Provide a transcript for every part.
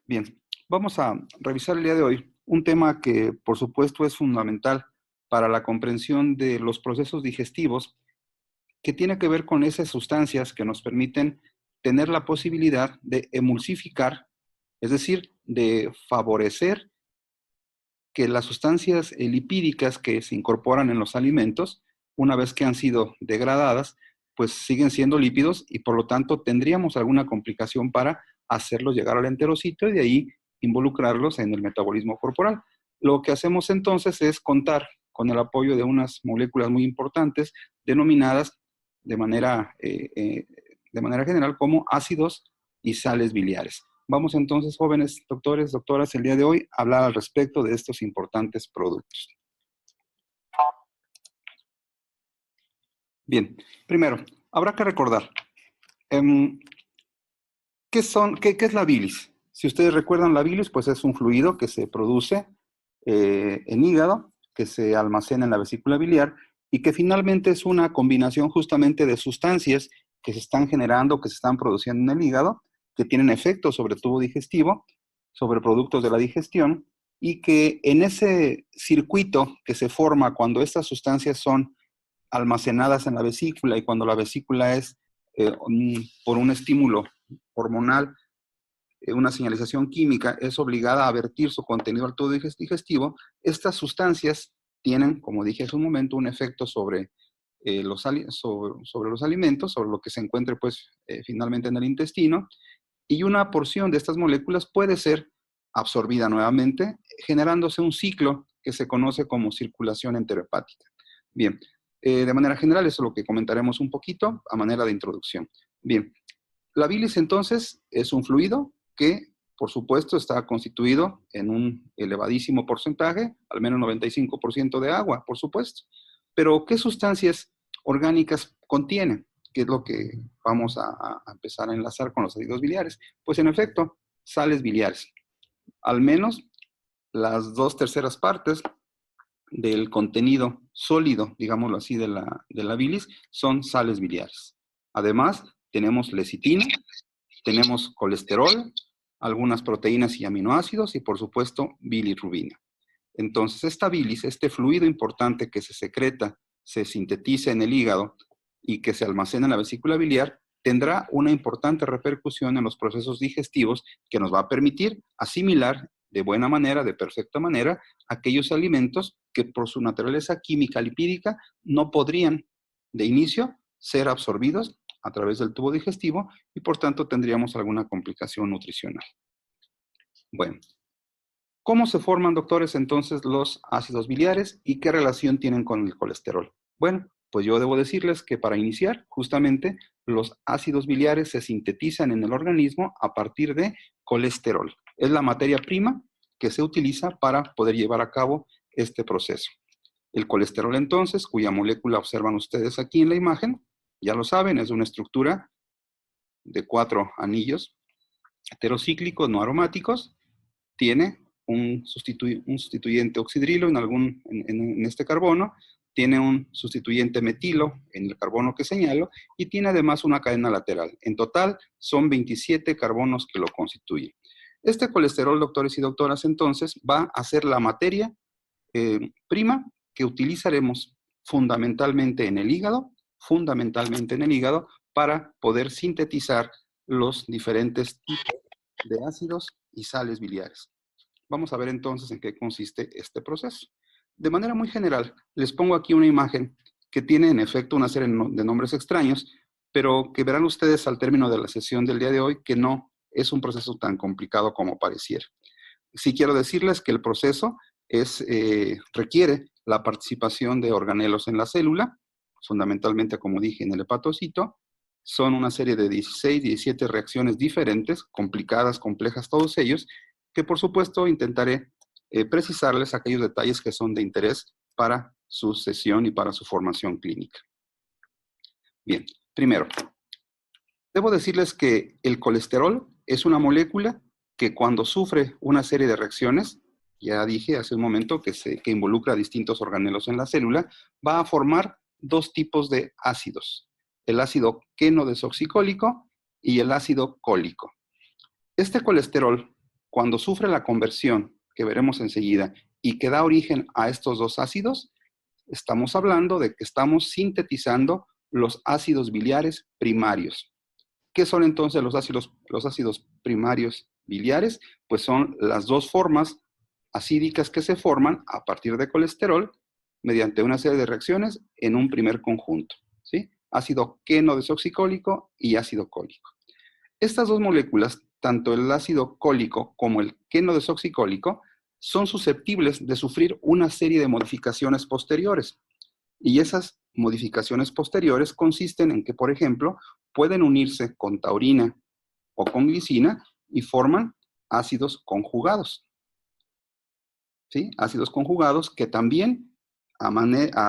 Bien, vamos a revisar el día de hoy un tema que, por supuesto, es fundamental para la comprensión de los procesos digestivos, que tiene que ver con esas sustancias que nos permiten tener la posibilidad de emulsificar, es decir, de favorecer que las sustancias lipídicas que se incorporan en los alimentos, una vez que han sido degradadas, pues siguen siendo lípidos y por lo tanto tendríamos alguna complicación para hacerlos llegar al enterocito y de ahí involucrarlos en el metabolismo corporal. Lo que hacemos entonces es contar con el apoyo de unas moléculas muy importantes denominadas de de manera general como ácidos y sales biliares. Vamos entonces, jóvenes doctores, doctoras, el día de hoy a hablar al respecto de estos importantes productos. Bien, primero, habrá que recordar, ¿qué es la bilis? Si ustedes recuerdan, la bilis, pues es un fluido que se produce en hígado, que se almacena en la vesícula biliar y que finalmente es una combinación justamente de sustancias que se están generando, que se están produciendo en el hígado, que tienen efectos sobre el tubo digestivo, sobre productos de la digestión, y que en ese circuito que se forma cuando estas sustancias son almacenadas en la vesícula y cuando la vesícula es por un estímulo hormonal, una señalización química, es obligada a vertir su contenido al tubo digestivo, estas sustancias tienen, como dije hace un momento, un efecto sobre los alimentos, sobre lo que se encuentre pues finalmente en el intestino, y una porción de estas moléculas puede ser absorbida nuevamente, generándose un ciclo que se conoce como circulación enterohepática. Bien, de manera general, eso es lo que comentaremos un poquito a manera de introducción. Bien, la bilis entonces es un fluido que, por supuesto, está constituido en un elevadísimo porcentaje, al menos 95% de agua, por supuesto. Pero, ¿qué sustancias orgánicas contiene? ¿Qué es lo que vamos a empezar a enlazar con los ácidos biliares? Pues, en efecto, sales biliares. Al menos las 2/3 partes del contenido sólido, digámoslo así, de la bilis, son sales biliares. Además, tenemos lecitina, tenemos colesterol, algunas proteínas y aminoácidos y, por supuesto, bilirrubina. Entonces, esta bilis, este fluido importante que se secreta, se sintetiza en el hígado y que se almacena en la vesícula biliar, tendrá una importante repercusión en los procesos digestivos que nos va a permitir asimilar de buena manera, de perfecta manera, aquellos alimentos que por su naturaleza química lipídica no podrían de inicio ser absorbidos a través del tubo digestivo y por tanto tendríamos alguna complicación nutricional. Bueno, ¿cómo se forman, doctores, entonces los ácidos biliares y qué relación tienen con el colesterol? Bueno, pues yo debo decirles que para iniciar, justamente, los ácidos biliares se sintetizan en el organismo a partir de colesterol. Es la materia prima que se utiliza para poder llevar a cabo este proceso. El colesterol, entonces, cuya molécula observan ustedes aquí en la imagen, ya lo saben, es una estructura de 4 anillos heterocíclicos no aromáticos, tiene un sustituyente oxidrilo en este carbono, tiene un sustituyente metilo en el carbono que señalo y tiene además una cadena lateral. En total son 27 carbonos que lo constituyen. Este colesterol, doctores y doctoras, entonces va a ser la materia prima que utilizaremos fundamentalmente en el hígado, para poder sintetizar los diferentes tipos de ácidos y sales biliares. Vamos a ver entonces en qué consiste este proceso. De manera muy general, les pongo aquí una imagen que tiene en efecto una serie de nombres extraños, pero que verán ustedes al término de la sesión del día de hoy que no es un proceso tan complicado como pareciera. Sí quiero decirles que el proceso requiere la participación de organelos en la célula, fundamentalmente, como dije, en el hepatocito. Son una serie de 16, 17 reacciones diferentes, complicadas, complejas, todos ellos, que por supuesto intentaré precisarles aquellos detalles que son de interés para su sesión y para su formación clínica. Bien, primero, debo decirles que el colesterol es una molécula que cuando sufre una serie de reacciones, ya dije hace un momento que involucra a distintos organelos en la célula, va a formar dos tipos de ácidos, el ácido queno desoxicólico y el ácido cólico. Este colesterol, cuando sufre la conversión, que veremos enseguida, y que da origen a estos dos ácidos, estamos hablando de que estamos sintetizando los ácidos biliares primarios. ¿Qué son entonces los ácidos primarios biliares? Pues son las dos formas acídicas que se forman a partir de colesterol mediante una serie de reacciones en un primer conjunto, ¿sí? Ácido queno-desoxicólico y ácido cólico. Estas dos moléculas, tanto el ácido cólico como el queno-desoxicólico, son susceptibles de sufrir una serie de modificaciones posteriores. Y esas modificaciones posteriores consisten en que, por ejemplo, pueden unirse con taurina o con glicina y forman ácidos conjugados. ¿Sí? Ácidos conjugados que también, a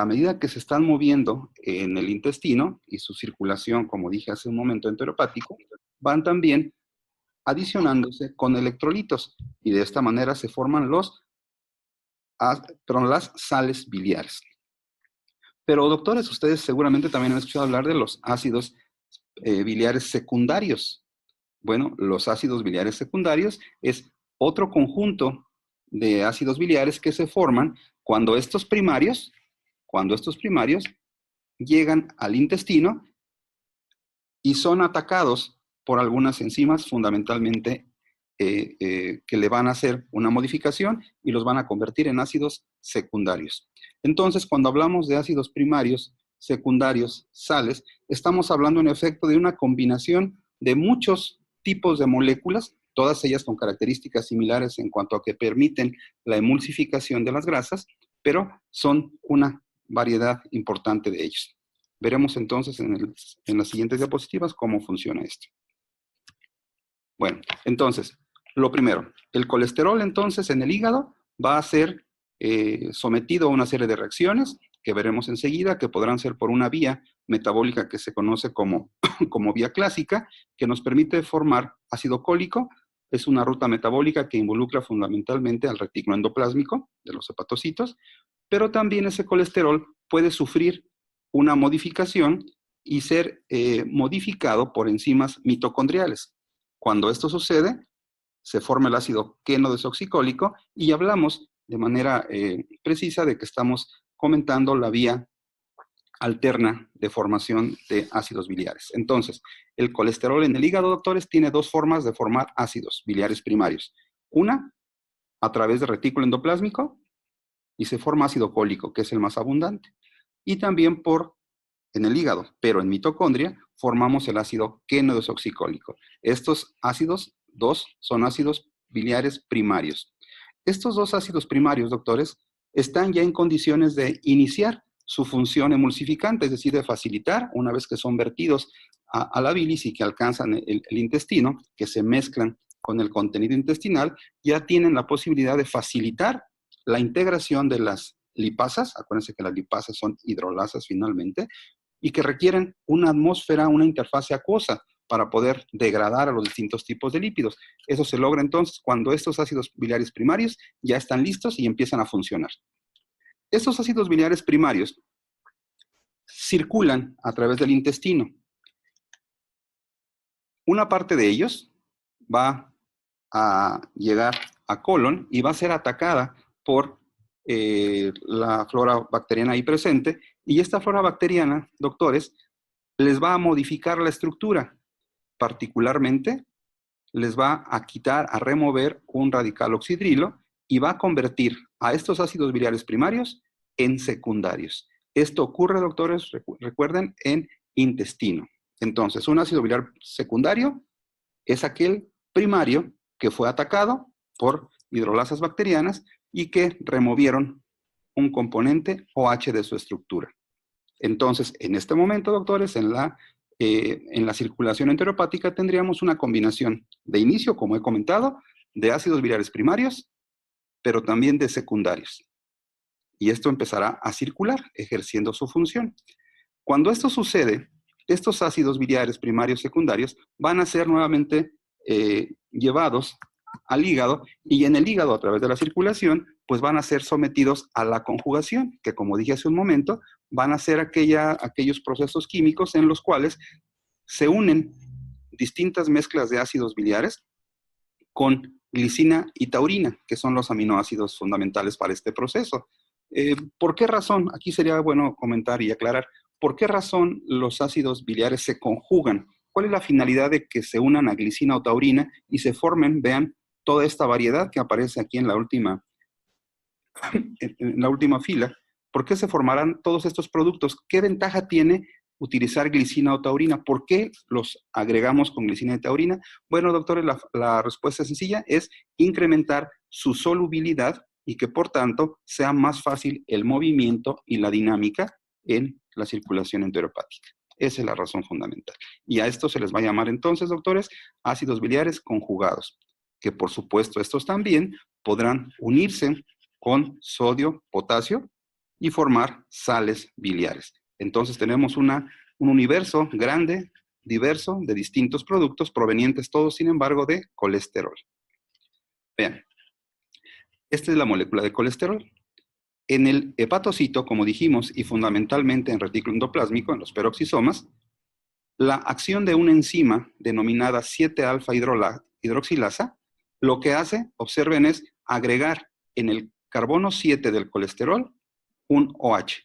medida que se están moviendo en el intestino y su circulación, como dije hace un momento, enteropático, van también adicionándose con electrolitos y de esta manera se forman las sales biliares. Pero doctores, ustedes seguramente también han escuchado hablar de los ácidos biliares secundarios. Bueno, los ácidos biliares secundarios es otro conjunto de ácidos biliares que se forman cuando estos primarios llegan al intestino y son atacados por algunas enzimas, fundamentalmente que le van a hacer una modificación y los van a convertir en ácidos secundarios. Entonces, cuando hablamos de ácidos primarios, secundarios, sales, estamos hablando en efecto de una combinación de muchos tipos de moléculas, todas ellas con características similares en cuanto a que permiten la emulsificación de las grasas, pero son una variedad importante de ellos. Veremos entonces en las siguientes diapositivas cómo funciona esto. Bueno, entonces, lo primero, el colesterol entonces en el hígado va a ser sometido a una serie de reacciones que veremos enseguida, que podrán ser por una vía metabólica que se conoce como vía clásica, que nos permite formar ácido cólico. Es una ruta metabólica que involucra fundamentalmente al retículo endoplásmico de los hepatocitos, pero también ese colesterol puede sufrir una modificación y ser modificado por enzimas mitocondriales. Cuando esto sucede, se forma el ácido queno-desoxicólico y hablamos de manera precisa de que estamos comentando la vía alterna de formación de ácidos biliares. Entonces, el colesterol en el hígado, doctores, tiene dos formas de formar ácidos biliares primarios. Una, a través del retículo endoplásmico, y se forma ácido cólico, que es el más abundante. Y también en el hígado, pero en mitocondria, formamos el ácido queno-desoxicólico. Estos ácidos, son ácidos biliares primarios. Estos dos ácidos primarios, doctores, están ya en condiciones de iniciar su función emulsificante, es decir, de facilitar, una vez que son vertidos a la bilis y que alcanzan el intestino, que se mezclan con el contenido intestinal, ya tienen la posibilidad de facilitar la integración de las lipasas, acuérdense que las lipasas son hidrolasas finalmente, y que requieren una atmósfera, una interfase acuosa para poder degradar a los distintos tipos de lípidos. Eso se logra entonces cuando estos ácidos biliares primarios ya están listos y empiezan a funcionar. Estos ácidos biliares primarios circulan a través del intestino. Una parte de ellos va a llegar a colon y va a ser atacada por la flora bacteriana ahí presente, y esta flora bacteriana, doctores, les va a modificar la estructura. Particularmente, les va a quitar, a remover un radical oxidrilo y va a convertir a estos ácidos biliares primarios en secundarios. Esto ocurre, doctores, recuerden, en intestino. Entonces, un ácido biliar secundario es aquel primario que fue atacado por hidrolasas bacterianas y que removieron un componente OH de su estructura. Entonces, en este momento, doctores, en la circulación enteropática tendríamos una combinación de inicio, como he comentado, de ácidos biliares primarios, pero también de secundarios. Y esto empezará a circular, ejerciendo su función. Cuando esto sucede, estos ácidos biliares primarios secundarios van a ser nuevamente llevados al hígado, y en el hígado, a través de la circulación, pues van a ser sometidos a la conjugación, que como dije hace un momento, van a ser aquellos procesos químicos en los cuales se unen distintas mezclas de ácidos biliares con glicina y taurina, que son los aminoácidos fundamentales para este proceso. ¿Por qué razón? Aquí sería bueno comentar y aclarar. ¿Por qué razón los ácidos biliares se conjugan? ¿Cuál es la finalidad de que se unan a glicina o taurina y se formen, vean, toda esta variedad que aparece aquí en la última fila? ¿Por qué se formarán todos estos productos? ¿Qué ventaja tiene utilizar glicina o taurina? ¿Por qué los agregamos con glicina y taurina? Bueno, doctores, la respuesta sencilla es incrementar su solubilidad y que por tanto sea más fácil el movimiento y la dinámica en la circulación enterohepática. Esa es la razón fundamental. Y a esto se les va a llamar entonces, doctores, ácidos biliares conjugados, que por supuesto estos también podrán unirse con sodio, potasio y formar sales biliares. Entonces tenemos un universo grande, diverso, de distintos productos provenientes todos, sin embargo, de colesterol. Vean, esta es la molécula de colesterol. En el hepatocito, como dijimos, y fundamentalmente en retículo endoplásmico, en los peroxisomas, la acción de una enzima denominada 7-alfa-hidroxilasa, lo que hace, observen, es agregar en el carbono 7 del colesterol un OH.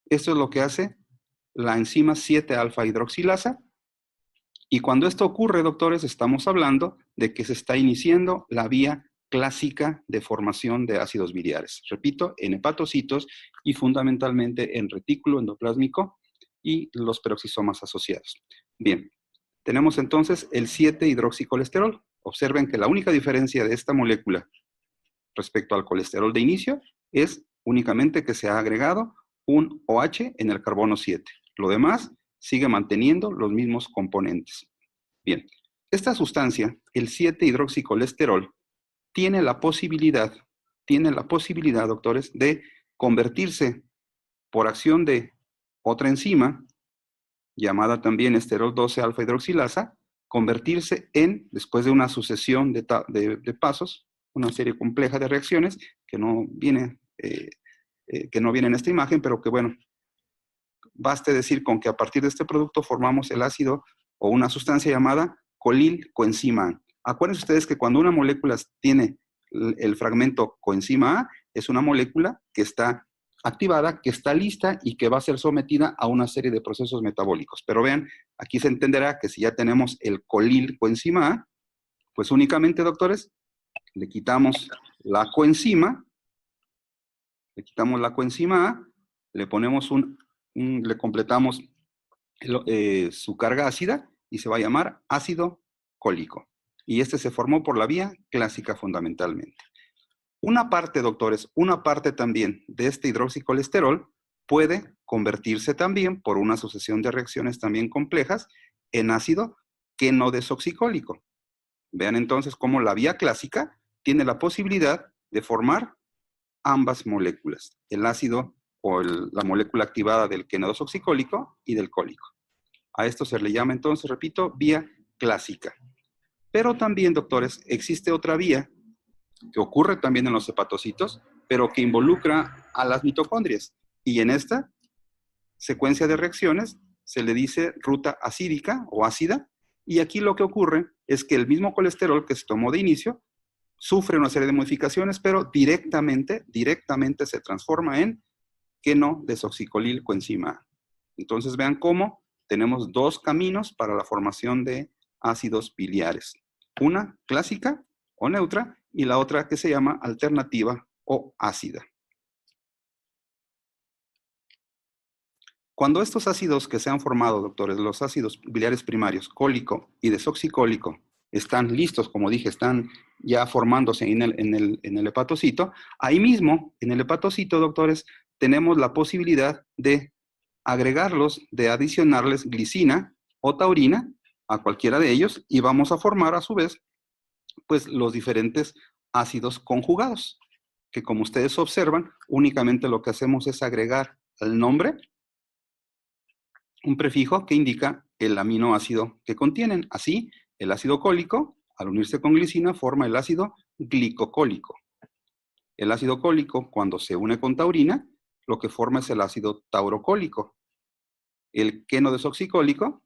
Esto es lo que hace la enzima 7-alfa-hidroxilasa. Y cuando esto ocurre, doctores, estamos hablando de que se está iniciando la vía clásica de formación de ácidos biliares. Repito, en hepatocitos y fundamentalmente en retículo endoplásmico y los peroxisomas asociados. Bien, tenemos entonces el 7-hidroxicolesterol. Observen que la única diferencia de esta molécula respecto al colesterol de inicio es únicamente que se ha agregado un OH en el carbono 7. Lo demás sigue manteniendo los mismos componentes. Bien, esta sustancia, el 7-hidroxicolesterol, tiene la posibilidad, doctores, de convertirse por acción de otra enzima, llamada también esterol 12-alfa-hidroxilasa, convertirse en, después de una sucesión de pasos, una serie compleja de reacciones que no viene en esta imagen, pero que bueno, baste decir con que a partir de este producto formamos el ácido o una sustancia llamada colil-coenzima A. Acuérdense ustedes que cuando una molécula tiene el fragmento coenzima A, es una molécula que está activada, que está lista y que va a ser sometida a una serie de procesos metabólicos. Pero vean, aquí se entenderá que si ya tenemos el colil-coenzima A, pues únicamente, doctores, le quitamos la coenzima, A, le ponemos le completamos su carga ácida y se va a llamar ácido cólico. Y este se formó por la vía clásica fundamentalmente. Una parte, doctores, una parte también de este hidroxicolesterol puede convertirse también por una sucesión de reacciones también complejas en ácido quenodesoxicólico. Vean entonces cómo la vía clásica tiene la posibilidad de formar ambas moléculas, el ácido o la molécula activada del quenodesoxicólico y del cólico. A esto se le llama entonces, repito, vía clásica. Pero también, doctores, existe otra vía que ocurre también en los hepatocitos, pero que involucra a las mitocondrias. Y en esta secuencia de reacciones se le dice ruta acídica o ácida, y aquí lo que ocurre es que el mismo colesterol que se tomó de inicio sufre una serie de modificaciones, pero directamente se transforma en quenodesoxicolil-coenzima A. Entonces vean cómo tenemos dos caminos para la formación de ácidos biliares. Una clásica o neutra y la otra que se llama alternativa o ácida. Cuando estos ácidos que se han formado, doctores, los ácidos biliares primarios, cólico y desoxicólico, están listos, como dije, están ya formándose en el hepatocito, ahí mismo, en el hepatocito, doctores, tenemos la posibilidad de agregarlos, de adicionarles glicina o taurina a cualquiera de ellos y vamos a formar a su vez pues los diferentes ácidos conjugados, que como ustedes observan, únicamente lo que hacemos es agregar al nombre un prefijo que indica el aminoácido que contienen. Así, el ácido cólico, al unirse con glicina, forma el ácido glicocólico. El ácido cólico, cuando se une con taurina, lo que forma es el ácido taurocólico. El quenodesoxicólico,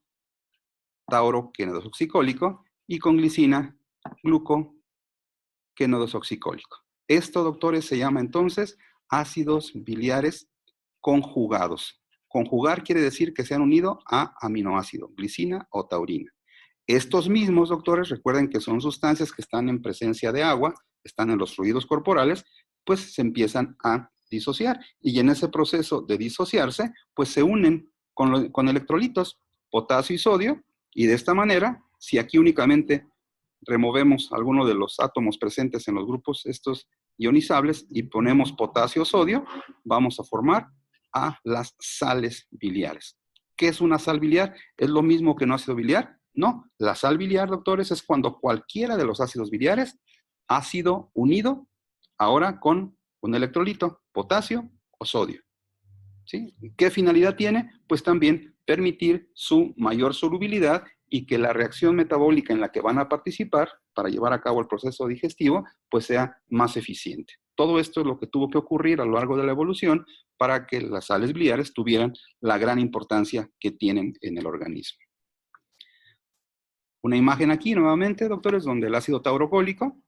tauro-quenodesoxicólico, y con glicina, glucoquenodesoxicólico. Esto, doctores, se llama entonces ácidos biliares conjugados. Conjugar quiere decir que se han unido a aminoácido, glicina o taurina. Estos mismos, doctores, recuerden que son sustancias que están en presencia de agua, están en los fluidos corporales, pues se empiezan a disociar. Y en ese proceso de disociarse, pues se unen con electrolitos, potasio y sodio, y de esta manera, si aquí únicamente removemos alguno de los átomos presentes en los grupos estos ionizables y ponemos potasio o sodio, vamos a formar a las sales biliares. ¿Qué es una sal biliar? ¿Es lo mismo que un ácido biliar? No, la sal biliar, doctores, es cuando cualquiera de los ácidos biliares ha sido unido ahora con un electrolito, potasio o sodio. ¿Sí? ¿Qué finalidad tiene? Pues también permitir su mayor solubilidad y que la reacción metabólica en la que van a participar para llevar a cabo el proceso digestivo, pues sea más eficiente. Todo esto es lo que tuvo que ocurrir a lo largo de la evolución para que las sales biliares tuvieran la gran importancia que tienen en el organismo. Una imagen aquí nuevamente, doctores, donde el ácido taurocólico,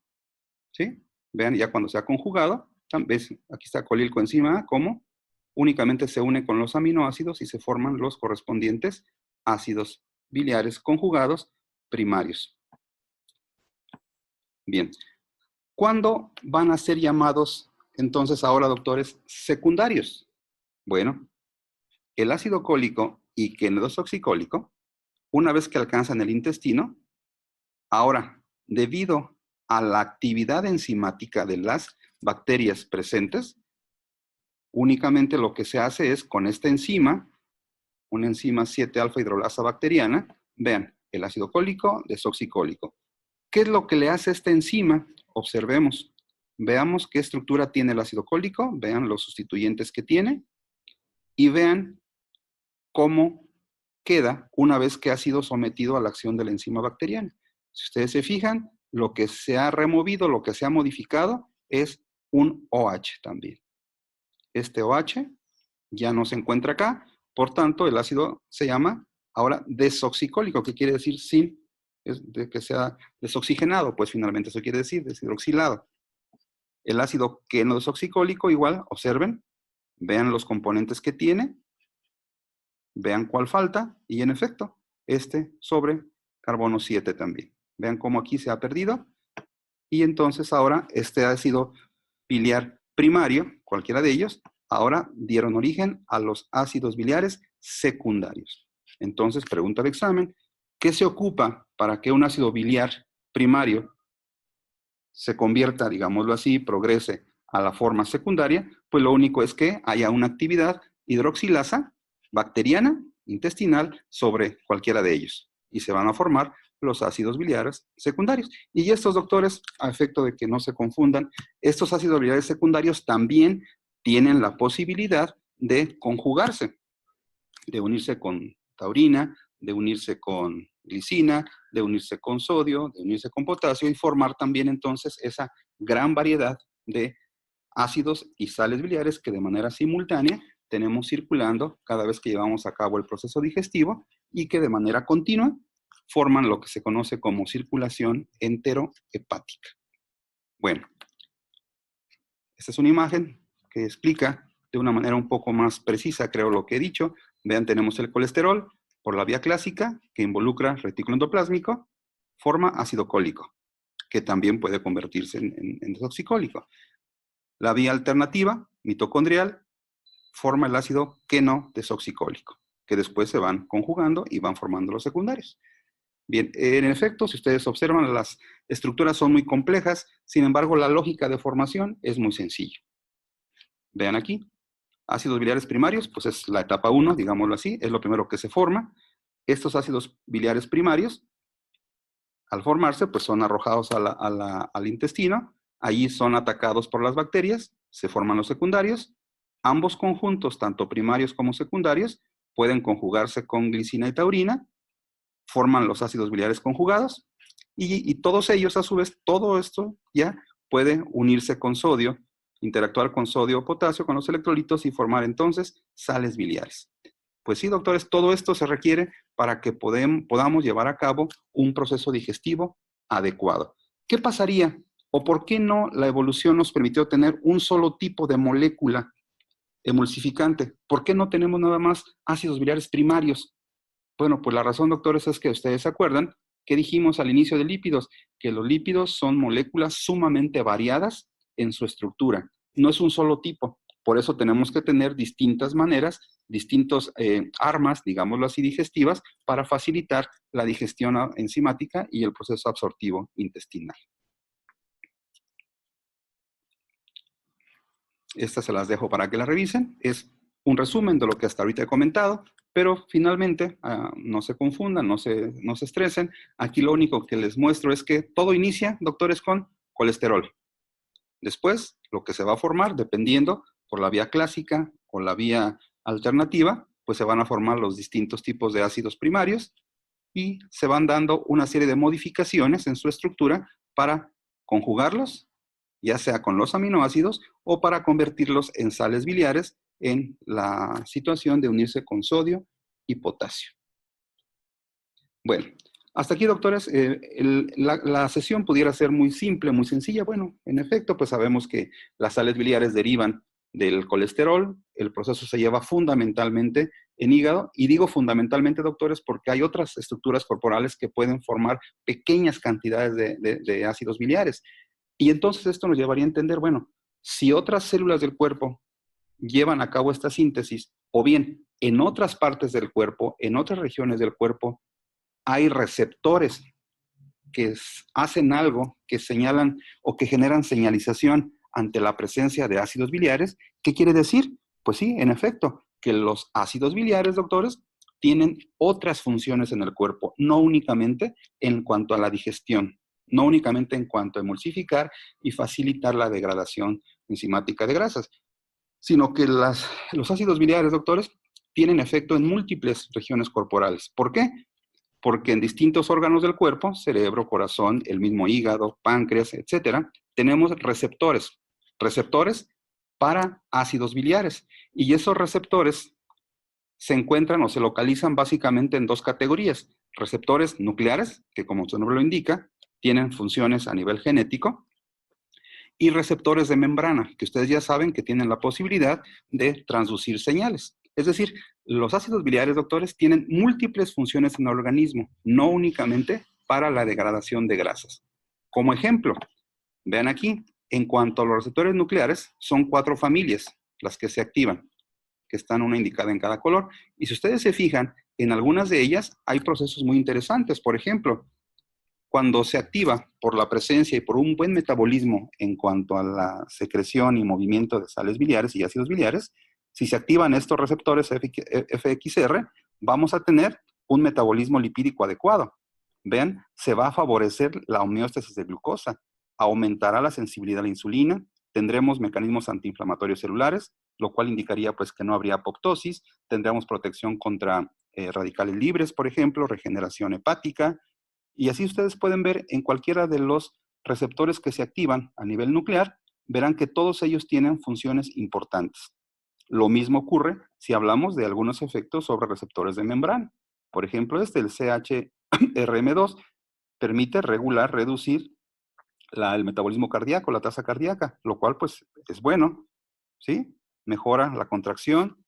¿sí? Vean ya cuando se ha conjugado, ¿ves? Aquí está colilcoenzima A, como únicamente se une con los aminoácidos y se forman los correspondientes ácidos biliares conjugados primarios. Bien, ¿cuándo van a ser llamados entonces ahora, doctores, secundarios? Bueno, el ácido cólico y quenodesoxicólico, una vez que alcanzan el intestino, ahora, debido a la actividad enzimática de las bacterias presentes, únicamente lo que se hace es con esta enzima, una enzima 7-alfa hidrolasa bacteriana, vean, el ácido cólico, desoxicólico. ¿Qué es lo que le hace esta enzima? Observemos. Veamos qué estructura tiene el ácido cólico, vean los sustituyentes que tiene y vean cómo queda una vez que ha sido sometido a la acción de la enzima bacteriana. Si ustedes se fijan, lo que se ha removido, lo que se ha modificado es un OH también. Este OH ya no se encuentra acá, por tanto el ácido se llama ahora desoxicólico, que quiere decir sin de que sea desoxigenado, pues finalmente eso quiere decir deshidroxilado. El ácido quenodesoxicólico igual, observen, vean los componentes que tiene, vean cuál falta, y en efecto, este sobre carbono 7 también. Vean cómo aquí se ha perdido, y entonces ahora este ácido biliar primario, cualquiera de ellos, ahora dieron origen a los ácidos biliares secundarios. Entonces, pregunta de examen, ¿qué se ocupa para que un ácido biliar primario se convierta, digámoslo así, progrese a la forma secundaria? Pues lo único es que haya una actividad hidroxilasa bacteriana, intestinal, sobre cualquiera de ellos. Y se van a formar los ácidos biliares secundarios. Y estos, doctores, a efecto de que no se confundan, estos ácidos biliares secundarios también tienen la posibilidad de conjugarse, de unirse con taurina, de unirse con glicina, de unirse con sodio, de unirse con potasio y formar también entonces esa gran variedad de ácidos y sales biliares que de manera simultánea tenemos circulando cada vez que llevamos a cabo el proceso digestivo y que de manera continua forman lo que se conoce como circulación enterohepática. Bueno, esta es una imagen que explica de una manera un poco más precisa, creo, lo que he dicho. Vean, tenemos el colesterol por la vía clásica, que involucra retículo endoplásmico, forma ácido cólico, que también puede convertirse en desoxicólico. La vía alternativa, mitocondrial, forma el ácido quenodesoxicólico, que después se van conjugando y van formando los secundarios. Bien, en efecto, si ustedes observan, las estructuras son muy complejas, sin embargo, la lógica de formación es muy sencilla. Vean aquí, ácidos biliares primarios, pues es la etapa 1, digámoslo así, es lo primero que se forma. Estos ácidos biliares primarios, al formarse, pues son arrojados al intestino, allí son atacados por las bacterias, se forman los secundarios. Ambos conjuntos, tanto primarios como secundarios, pueden conjugarse con glicina y taurina, forman los ácidos biliares conjugados, y todos ellos, a su vez, todo esto ya puede unirse con sodio, interactuar con sodio o potasio, con los electrolitos y formar entonces sales biliares. Pues sí, doctores, todo esto se requiere para que podamos llevar a cabo un proceso digestivo adecuado. ¿Qué pasaría? ¿O por qué no la evolución nos permitió tener un solo tipo de molécula emulsificante? ¿Por qué no tenemos nada más ácidos biliares primarios? Bueno, pues la razón, doctores, es que ustedes se acuerdan que dijimos al inicio de lípidos, que los lípidos son moléculas sumamente variadas en su estructura. No es un solo tipo. Por eso tenemos que tener distintas maneras, distintas armas, digámoslo así, digestivas, para facilitar la digestión enzimática y el proceso absortivo intestinal. Estas se las dejo para que las revisen. Es un resumen de lo que hasta ahorita he comentado, pero finalmente no se confundan, no se estresen. Aquí lo único que les muestro es que todo inicia, doctores, con colesterol. Después, lo que se va a formar, dependiendo por la vía clásica o la vía alternativa, pues se van a formar los distintos tipos de ácidos primarios y se van dando una serie de modificaciones en su estructura para conjugarlos, ya sea con los aminoácidos o para convertirlos en sales biliares en la situación de unirse con sodio y potasio. Bueno, hasta aquí, doctores, la sesión pudiera ser muy simple, muy sencilla. Bueno, en efecto, pues sabemos que las sales biliares derivan del colesterol, el proceso se lleva fundamentalmente en hígado, y digo fundamentalmente, doctores, porque hay otras estructuras corporales que pueden formar pequeñas cantidades de ácidos biliares. Y entonces esto nos llevaría a entender, bueno, si otras células del cuerpo llevan a cabo esta síntesis, o bien en otras partes del cuerpo, en otras regiones del cuerpo, hay receptores que hacen algo, que señalan o que generan señalización ante la presencia de ácidos biliares. ¿Qué quiere decir? Pues sí, en efecto, que los ácidos biliares, doctores, tienen otras funciones en el cuerpo, no únicamente en cuanto a la digestión, no únicamente en cuanto a emulsificar y facilitar la degradación enzimática de grasas, sino que los ácidos biliares, doctores, tienen efecto en múltiples regiones corporales. ¿Por qué? Porque en distintos órganos del cuerpo, cerebro, corazón, el mismo hígado, páncreas, etcétera, tenemos receptores para ácidos biliares. Y esos receptores se encuentran o se localizan básicamente en dos categorías: receptores nucleares, que como su nombre lo indica, tienen funciones a nivel genético, y receptores de membrana, que ustedes ya saben que tienen la posibilidad de transducir señales. Es decir, los ácidos biliares, doctores, tienen múltiples funciones en el organismo, no únicamente para la degradación de grasas. Como ejemplo, vean aquí, en cuanto a los receptores nucleares, son 4 familias las que se activan, que están una indicada en cada color. Y si ustedes se fijan, en algunas de ellas hay procesos muy interesantes. Por ejemplo, cuando se activa por la presencia y por un buen metabolismo en cuanto a la secreción y movimiento de sales biliares y ácidos biliares, si se activan estos receptores FXR, vamos a tener un metabolismo lipídico adecuado. Vean, se va a favorecer la homeostasis de glucosa, aumentará la sensibilidad a la insulina, tendremos mecanismos antiinflamatorios celulares, lo cual indicaría pues que no habría apoptosis, tendremos protección contra radicales libres, por ejemplo, regeneración hepática. Y así ustedes pueden ver en cualquiera de los receptores que se activan a nivel nuclear, verán que todos ellos tienen funciones importantes. Lo mismo ocurre si hablamos de algunos efectos sobre receptores de membrana. Por ejemplo, el CHRM2 permite regular, reducir el metabolismo cardíaco, la tasa cardíaca, lo cual pues es bueno, ¿sí? Mejora la contracción.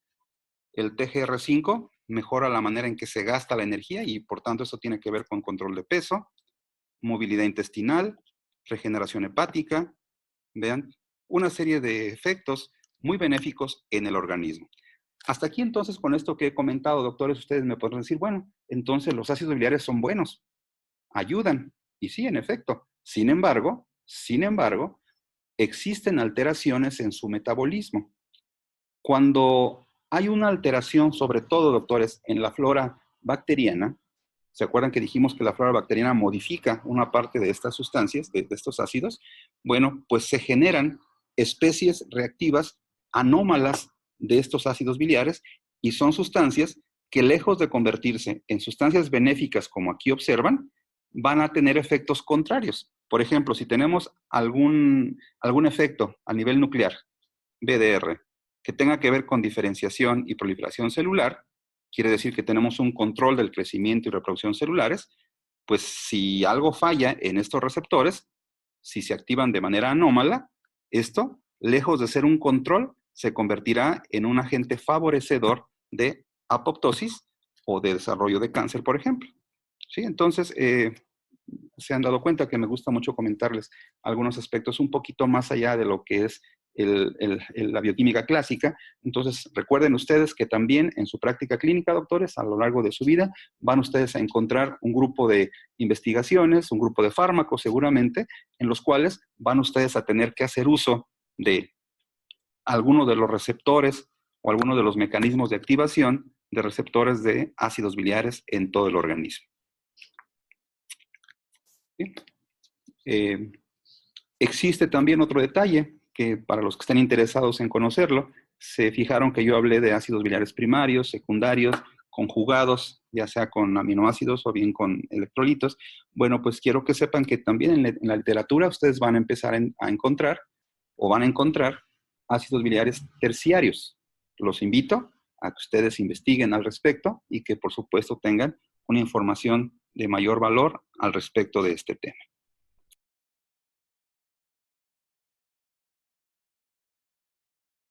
El TGR5 mejora la manera en que se gasta la energía y por tanto eso tiene que ver con control de peso, movilidad intestinal, regeneración hepática. Vean, una serie de efectos muy benéficos en el organismo. Hasta aquí entonces con esto que he comentado, doctores, ustedes me podrán decir, bueno, entonces los ácidos biliares son buenos, ayudan. Y sí, en efecto. Sin embargo, existen alteraciones en su metabolismo. Cuando hay una alteración, sobre todo, doctores, en la flora bacteriana, ¿se acuerdan que dijimos que la flora bacteriana modifica una parte de estas sustancias, de estos ácidos? Bueno, pues se generan especies reactivas anómalas de estos ácidos biliares y son sustancias que, lejos de convertirse en sustancias benéficas, como aquí observan, van a tener efectos contrarios. Por ejemplo, si tenemos algún efecto a nivel nuclear, BDR, que tenga que ver con diferenciación y proliferación celular, quiere decir que tenemos un control del crecimiento y reproducción celulares, pues si algo falla en estos receptores, Si se activan de manera anómala, esto, lejos de ser un control, se convertirá en un agente favorecedor de apoptosis o de desarrollo de cáncer, por ejemplo. ¿Sí? Entonces, se han dado cuenta que me gusta mucho comentarles algunos aspectos un poquito más allá de lo que es la bioquímica clásica. Entonces, recuerden ustedes que también en su práctica clínica, doctores, a lo largo de su vida, van ustedes a encontrar un grupo de investigaciones, un grupo de fármacos seguramente, en los cuales van ustedes a tener que hacer uso de alguno de los receptores o alguno de los mecanismos de activación de receptores de ácidos biliares en todo el organismo. ¿Sí? Existe también otro detalle que para los que estén interesados en conocerlo, se fijaron que yo hablé de ácidos biliares primarios, secundarios, conjugados, ya sea con aminoácidos o bien con electrolitos. Bueno, pues quiero que sepan que también en la literatura ustedes van a empezar a encontrar o van a encontrar ácidos biliares terciarios. Los invito a que ustedes investiguen al respecto y que por supuesto tengan una información de mayor valor al respecto de este tema.